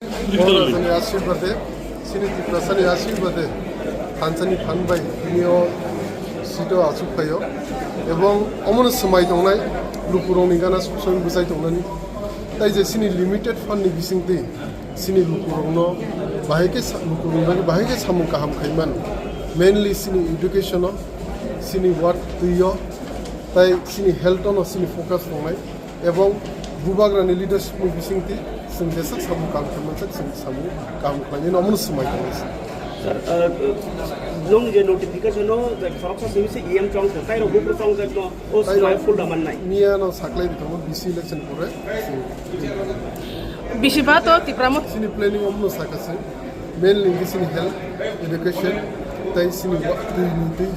आशीर्वादे सिनि तिप्रासानि आशीर्वादे हानसानि फानबाय बिनियाव सिट' आसुखायो এবং অমন সময় দंनाय लुपुरंनि गाना सबसम बुजाय दंनानै ताइ जे सिनि लिमिटेड फान्डनि बिसिंति सिनि लुपुरंनो बाहायके सामु गाहाम खायमान मेनलि सिनि एडुकेशन सिनि वाट दैयो ताइ सिनि हेल्थ सिनि फोकस दंनाय এবং बुबाग्रानि लिडारशिपनि बिसिंति जों जेसा सामु गाहाम खायमान जों सामु गाहाम खायनो अमन समय दंनाय Sir, nung je notification no, the corruption service EM chong, the tyro book chong that no, oh, so full daman nai. Niya no saklay dito mo BC election pore. Bishiba to tipramo. Sini planning omno sakase. Mainly sini health, education, tai sini waktu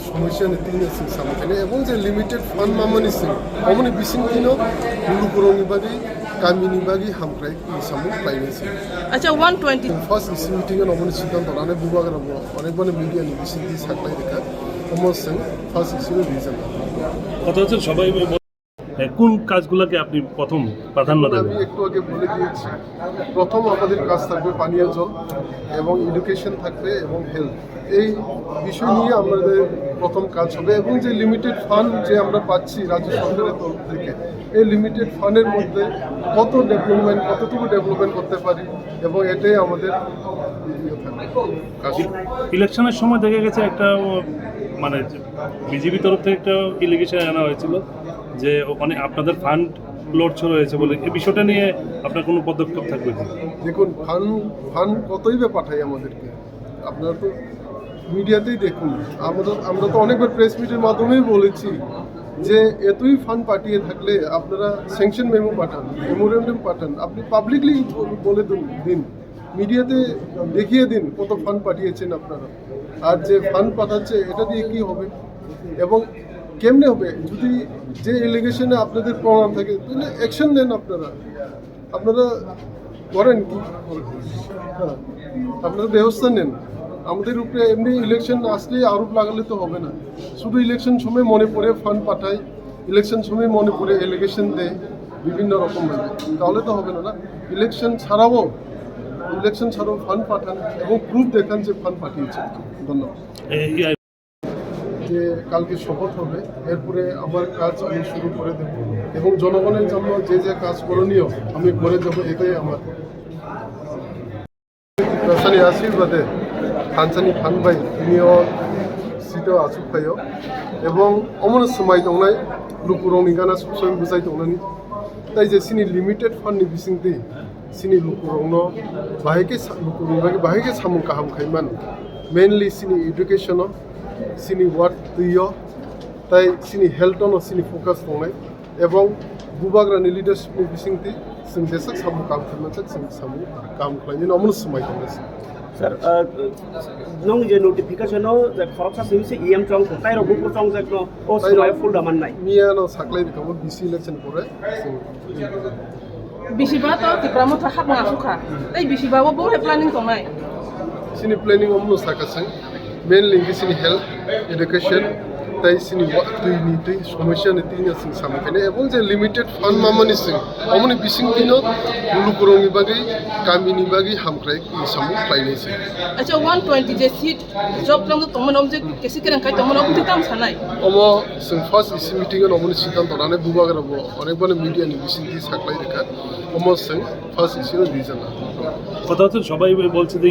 সমস্যা নীতি নিয়ে সামনে এবং যে limited fund মামনি সিং অমনি বিসিং দিনো লুলু পুরনি বাগি কামিনি বাগি হামক্রাই সামু পাইনেছে আচ্ছা 120 ফার্স্ট ইসি মিটিং এর অমনি সিদ্ধান্ত রানে বুবাগর অনেকবারে মিডিয়া নি বিসিং দি সাকলাই দেখা অমসিং ফার্স্ট ইসি রিজন কথা হচ্ছে সবাই কোন কাজগুলোকে আপনি প্রথম প্রাধান্য দেবেন? আমি একটু আগে বলে দিয়েছি প্রথম আমাদের কাজ থাকবে পানীয় জল এবং এডুকেশন থাকবে এবং হেলথ এই বিষয় নিয়ে আমাদের প্রথম কাজ হবে এবং যে লিমিটেড ফান্ড যে আমরা পাচ্ছি রাজ্য সরকারের তরফ থেকে এই লিমিটেড ফান্ডের মধ্যে কতটুকু ডেভেলপমেন্ট করতে পারি এবং এটাই আমাদের কাজ। ইলেকশনের সময় দেখা গেছে একটা মানে বিজেপি তরফ থেকে একটা ইলিগেশন আনা হয়েছিল যে ওখানে আপনাদের ফান্ড লড়ছ রয়েছে বলে এই বিষয়টা নিয়ে আপনার কোনো পদক্ষেপ থাকবে কি? দেখুন ফান্ড কতই বা পাঠাই আমাদেরকে আপনারা তো মিডিয়াতেই দেখুন আমরা তো অনেকবার প্রেস মিটের মাধ্যমেই বলেছি যে এতই ফান্ড পাঠিয়ে থাকলে আপনারা স্যাংশন মেমো পাঠান মেমোরেন্ডাম পাঠান আপনি পাবলিকলি বলে দিন মিডিয়াতে দেখিয়ে দিন কত ফান্ড পাঠিয়েছেন আপনারা আর যে ফান্ড পাঠাচ্ছে এটা দিয়ে কি হবে এবং কেমনে হবে যদি যে এলিগেশনে আপনাদের প্রমাণ থাকে তাহলে অ্যাকশন নেন আপনারা করেন কি হ্যাঁ আপনারা ব্যবস্থা নেন আমাদের উপরে এমনি ইলেকশন আসলে আরোপ লাগালে তো হবে না শুধু ইলেকশন সময় মনে পড়ে ফান্ড পাঠায় ইলেকশন সময় মনে পড়ে এলিগেশন দেয় বিভিন্ন রকমভাবে তাহলে তো হবে না ইলেকশন ছাড়াও ফান্ড পাঠান এবং প্রুফ দেখান যে ফান্ড পাঠিয়েছে ধন্যবাদ যে কালকে শপথ হবে এরপরে আমার কাজ আমি শুরু করে দেব এবং জনগণের জন্য যে কাজ করণীয় আমি করে দেবো এটাই আমার রাসানি আশীর্বাদে হানসানি ফানবাই বিনিয়াव সিটও आसुखायो এবং অমন সময় দंनाय लुपुरंनि गाना सबसम बुजाय दंनानै ताइ जे सिनि लिमिटेड फान्डनि बिसिंति सिनि लुपुरंनो बाहायके सामु गाहाम खायमान मेनलि सिनि एडुकेशन सिनि वाट दैयो ताइ सिनि हेल्थ सिनि फोकस दंनाय এবং बुबाग्रानि लिडारशिपनि बिसिंति जों जेसा सामु गाहाम खायमान जों सामु गाहाम खायनो अमन समय दंनाय Sir, nung je notification no, the corruption service EM chong, the tyro book chong that no, oh, so full daman nai. Niya no saklay dito mo BC election pore. Bishiba to tipramo ta hak ngasuka. Tai bishiba wo bong planning tomai. Sini planning omno sakase. Mainly sini health, education, তাই সিনি নীতি সমস্যা নীতি নিয়ে সামনে এবং যে limited fund মামনি সিং অমনি বিসিং দিনো লুলু পুরনি বাগি কামিনি বাগি হামক্রাই সামু পাইনেছে আচ্ছা 120 যে সিট জব লং তমন যে কেসি কেরাং খাই তমন অবধি তাম সানাই অম जों ফার্স্ট ইসি মিটিং এর অমনি সিদ্ধান্ত রানে বুবাগরা অনেকবার মিডিয়া নি বিসিং দি সাকলাই রেখা অম जों ফার্স্ট ইসি এর রিজন কথা হচ্ছে সবাই বলছে যে